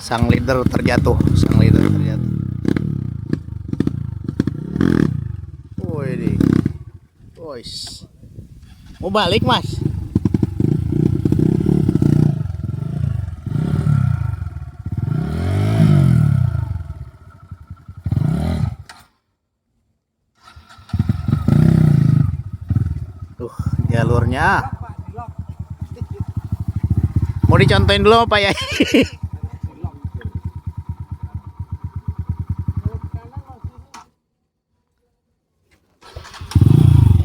Sang leader terjatuh. Wih, boys. Mau balik, Mas? Tuh, jalurnya. Mau dicontohin dulu apa ya?